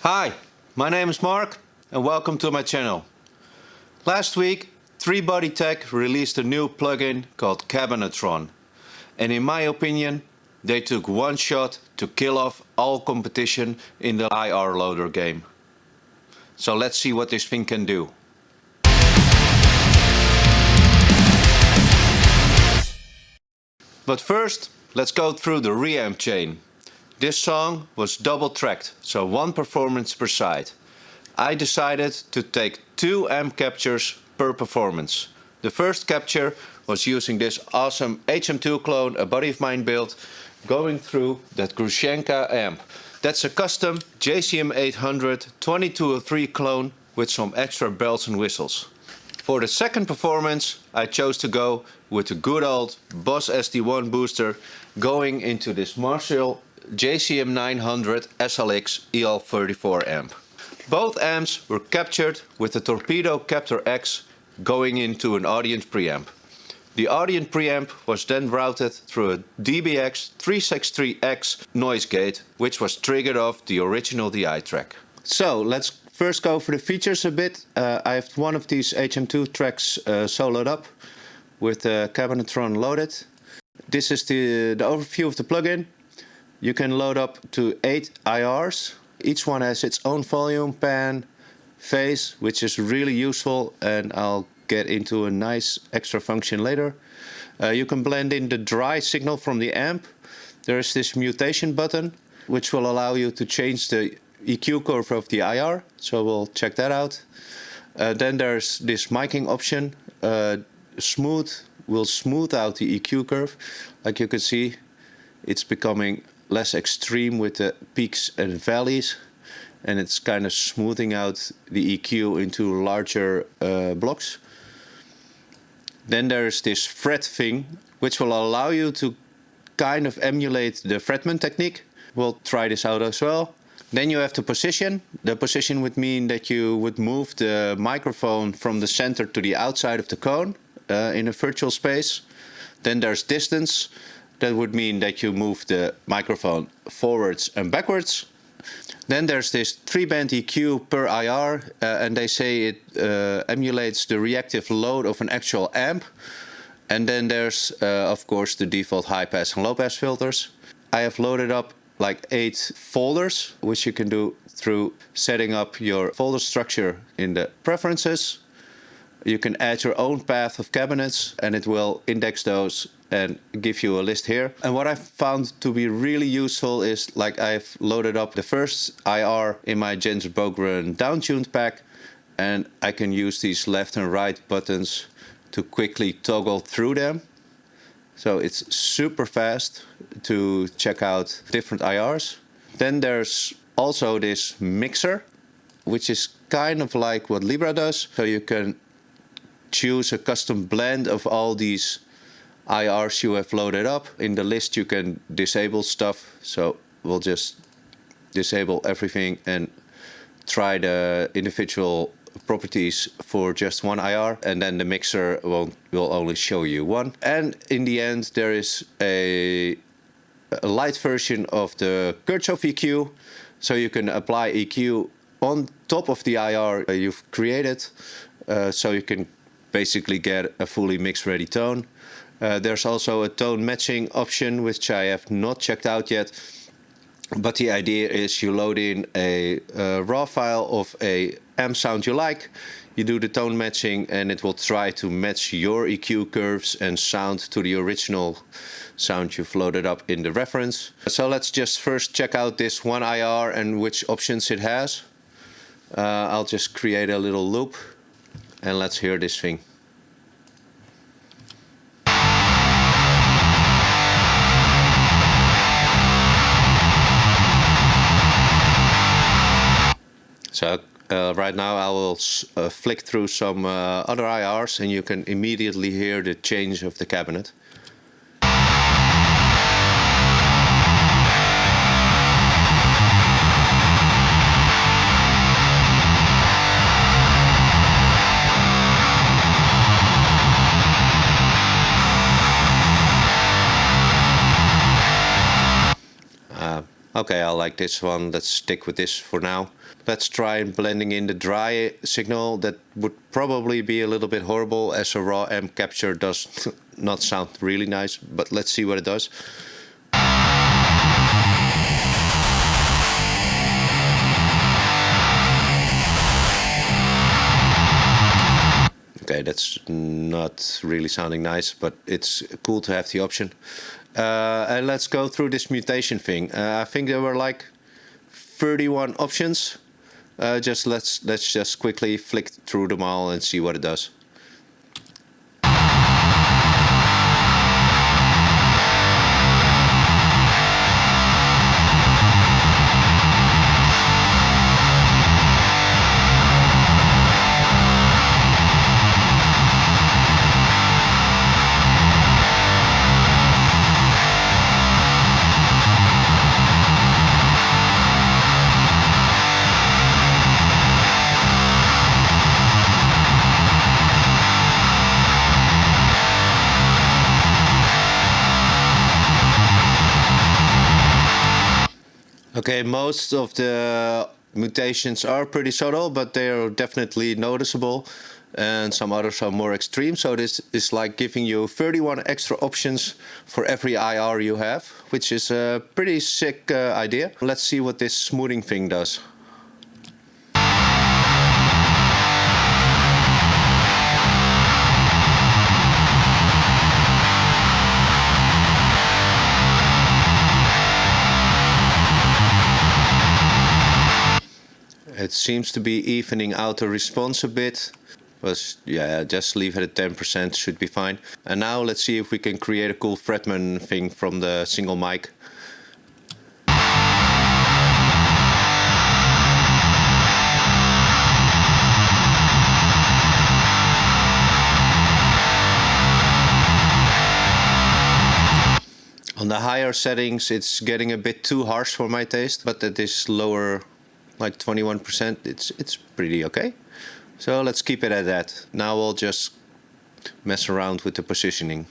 Hi, my name is Mark and welcome to my channel. Last week, 3Body Tech released a new plugin called Cabinetron. And in my opinion, they took one shot to kill off all competition in the IR loader game. So let's see what this thing can do. But first, let's go through the reamp chain. This song was double tracked, so one performance per side. I decided to take 2 amp captures per performance. The first capture was using this awesome HM2 clone a buddy of mine built, going through that Grushenka amp. That's a custom JCM 800 2203 clone with some extra bells and whistles. For the second performance, I chose to go with the good old Boss SD1 booster, going into this Marshall JCM 900 SLX EL34 amp. Both amps were captured with the Torpedo Captor X going into an Audient preamp. The Audient preamp was then routed through a DBX 363X noise gate, which was triggered off the original DI track. So let's first go for the features a bit. I have one of these HM2 tracks soloed up with the Cabinetron loaded. This is the overview of the plugin. You can load up to 8 IRs. Each one has its own volume, pan, phase, which is really useful, and I'll get into a nice extra function later. You can blend in the dry signal from the amp. There is this mutation button, which will allow you to change the EQ curve of the IR, so we'll check that out. Then there's this miking option. Smooth will smooth out the EQ curve. Like you can see, it's becoming less extreme with the peaks and valleys, and it's kind of smoothing out the EQ into larger blocks. Then there's this fret thing, which will allow you to kind of emulate the fretman technique. We'll try this out as well. Then you have the position. The position would mean that you would move the microphone from the center to the outside of the cone in a virtual space. Then there's distance. That would mean that you move the microphone forwards and backwards. Then there's this 3-band EQ per IR, and they say it emulates the reactive load of an actual amp. And then there's, of course, the default high-pass and low-pass filters. I have loaded up like 8 folders, which you can do through setting up your folder structure in the preferences. You can add your own path of cabinets, and it will index those and give you a list here. And what I found to be really useful is, like, I've loaded up the first IR in my Jens Bogren downtuned pack, and I can use these left and right buttons to quickly toggle through them. So it's super fast to check out different IRs. Then there's also this mixer, which is kind of like what Libra does. So you can choose a custom blend of all these IRs you have loaded up. In the list you can disable stuff, so we'll just disable everything and try the individual properties for just one IR, and then the mixer will only show you one. And in the end there is a light version of the Kirchhoff EQ, so you can apply EQ on top of the IR you've created, so you can basically get a fully mixed ready tone. There's also a tone matching option, which I have not checked out yet. But the idea is you load in a raw file of a amp sound you like, you do the tone matching, and it will try to match your EQ curves and sound to the original sound you've loaded up in the reference. So let's just first check out this one IR and which options it has. I'll just create a little loop and let's hear this thing. So right now I will flick through some other IRs, and you can immediately hear the change of the cabinet. Okay, I like this one. Let's stick with this for now. Let's try blending in the dry signal. That would probably be a little bit horrible as a raw amp capture does not sound really nice, but let's see what it does. Okay, that's not really sounding nice, but it's cool to have the option. And let's go through this mutation thing. I think there were like 31 options. Let's just quickly flick through them all and see what it does. Okay, most of the mutations are pretty subtle, but they are definitely noticeable, and some others are more extreme. So this is like giving you 31 extra options for every IR you have, which is a pretty sick idea. Let's see what this smoothing thing does. It seems to be evening out the response a bit, but yeah, just leave it at 10%, should be fine. And now let's see if we can create a cool Fretman thing from the single mic. On the higher settings it's getting a bit too harsh for my taste, but at this lower, like 21%, it's pretty okay. So let's keep it at that. Now I'll just mess around with the positioning.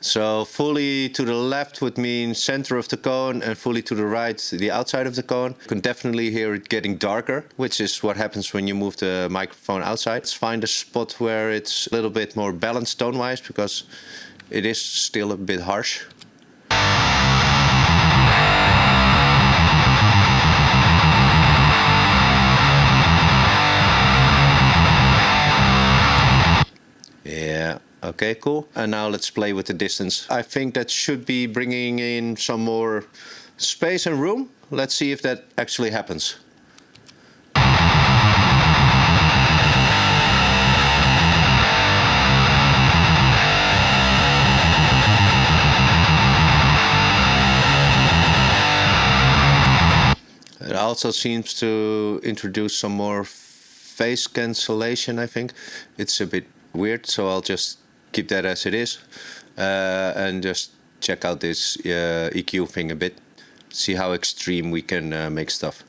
So fully to the left would mean center of the cone, and fully to the right, the outside of the cone. You can definitely hear it getting darker, which is what happens when you move the microphone outside. Let's find a spot where it's a little bit more balanced tone-wise, because it is still a bit harsh. Yeah. Okay, cool. And now let's play with the distance. I think that should be bringing in some more space and room. Let's see if that actually happens. It also seems to introduce some more phase cancellation, I think. It's a bit weird, so I'll just keep that as it is, and just check out this EQ thing a bit, see how extreme we can make stuff.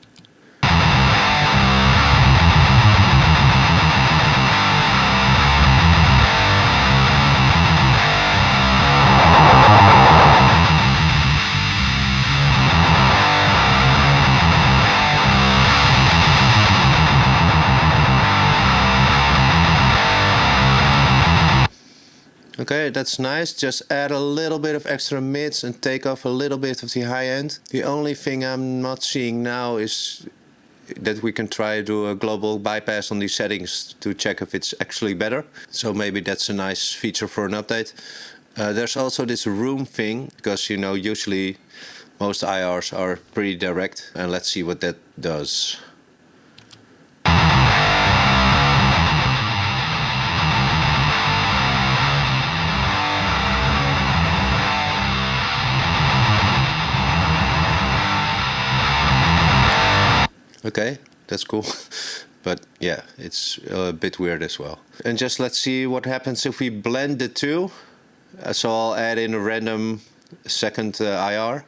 Okay, that's nice. Just add a little bit of extra mids and take off a little bit of the high end. The only thing I'm not seeing now is that we can try to do a global bypass on these settings to check if it's actually better. So maybe that's a nice feature for an update. There's also this room thing, because you know usually most IRs are pretty direct, and let's see what that does. Okay, that's cool. But yeah, it's a bit weird as well. And just let's see what happens if we blend the two. So I'll add in a random second IR.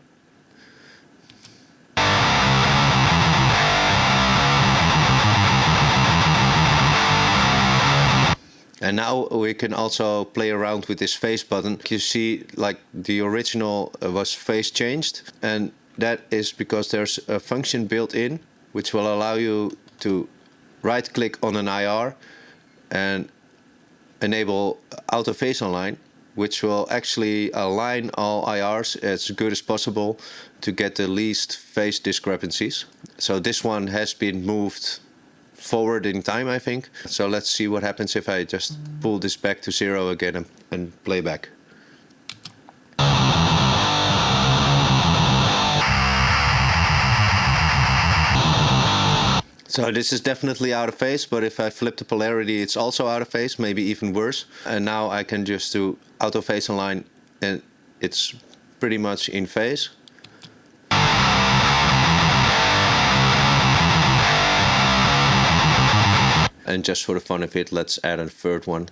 And now we can also play around with this phase button. You see, like the original was phase changed, and that is because there's a function built in which will allow you to right click on an IR and enable auto phase align, which will actually align all IRs as good as possible to get the least phase discrepancies. So this one has been moved forward in time, I think. So let's see what happens if I just pull this back to 0 again and play back. So this is definitely out of phase, but if I flip the polarity, it's also out of phase, maybe even worse. And now I can just do auto phase align and it's pretty much in phase. And just for the fun of it, let's add a third one.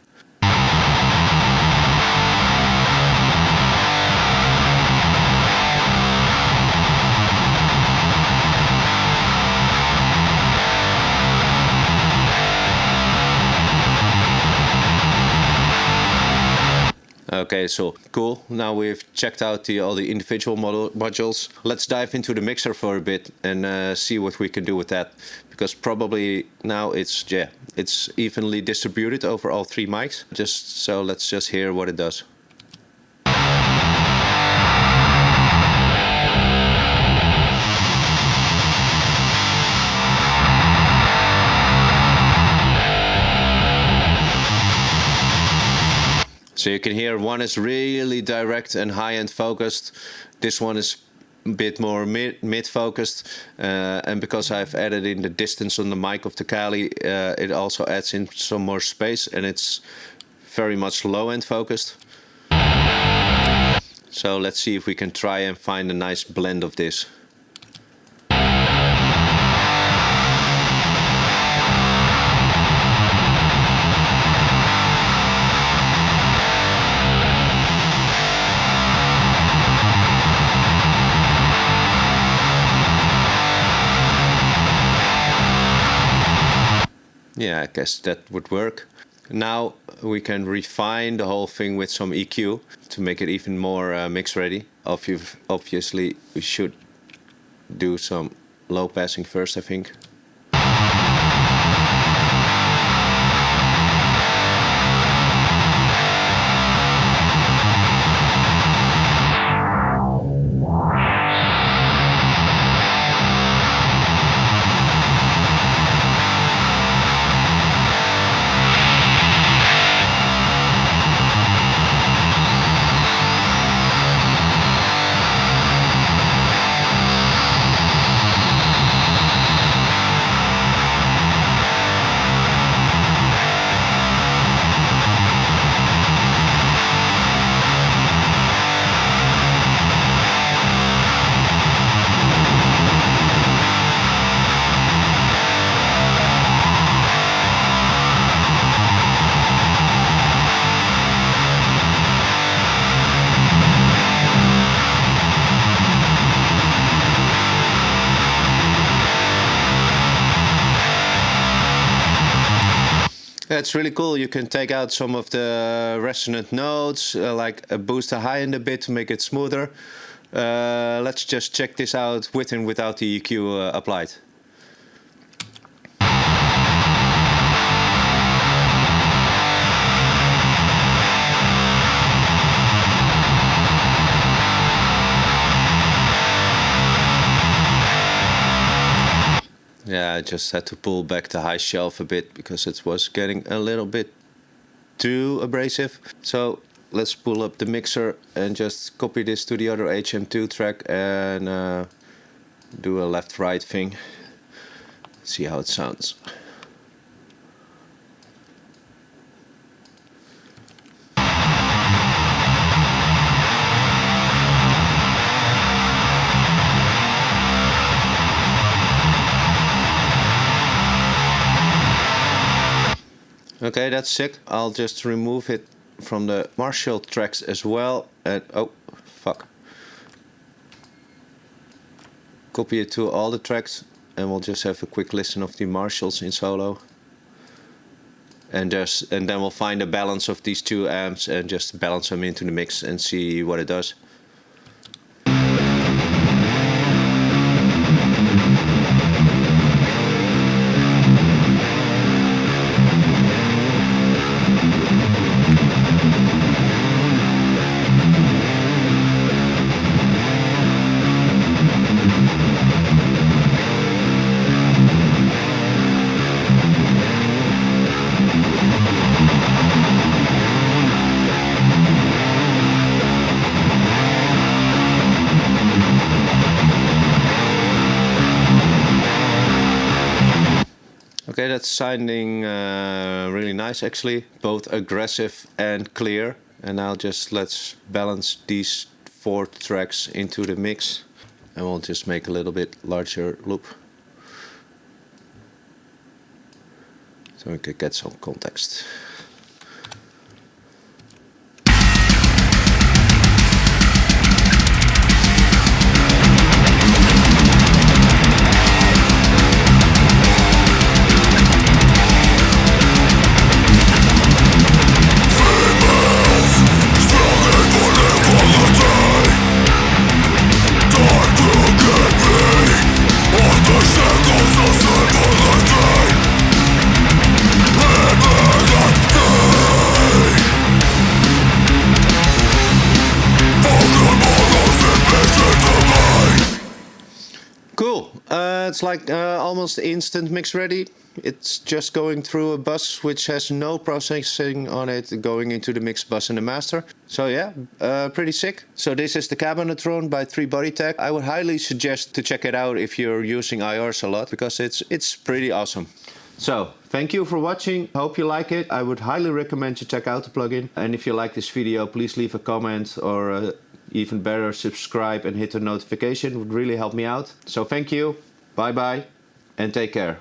Okay, so cool. Now we've checked out all the individual modules. Let's dive into the mixer for a bit and see what we can do with that. Because probably now it's evenly distributed over all 3 mics. Let's just hear what it does. So you can hear one is really direct and high-end focused. This one is a bit more mid-focused. And because I've added in the distance on the mic of the Kali, it also adds in some more space and it's very much low-end focused. So let's see if we can try and find a nice blend of this. Yeah, I guess that would work. Now we can refine the whole thing with some EQ to make it even more mix ready. Obviously, we should do some low passing first, I think. Yeah, it's really cool. You can take out some of the resonant notes, like boost the high end a bit to make it smoother. Let's just check this out with and without the EQ applied. Yeah, I just had to pull back the high shelf a bit because it was getting a little bit too abrasive. So let's pull up the mixer and just copy this to the other HM2 track and do a left-right thing. See how it sounds. Okay, that's sick. I'll just remove it from the Marshall tracks as well. And oh, fuck. Copy it to all the tracks and we'll just have a quick listen of the Marshalls in solo. and then we'll find a balance of these two amps and just balance them into the mix and see what it does. Okay, that's sounding really nice actually, both aggressive and clear. And now let's balance these 4 tracks into the mix, and we'll just make a little bit larger loop so we can get some context. Cool, it's like almost instant mix ready. It's just going through a bus which has no processing on it, going into the mix bus and the master. So yeah, pretty sick. So this is the Cabinetron by 3BodyTech. I would highly suggest to check it out if you're using IRs a lot, because it's pretty awesome. So, thank you for watching. Hope you like it. I would highly recommend you check out the plugin. And if you like this video, please leave a comment, or even better, subscribe and hit the notification. It would really help me out. So thank you, bye bye, and take care.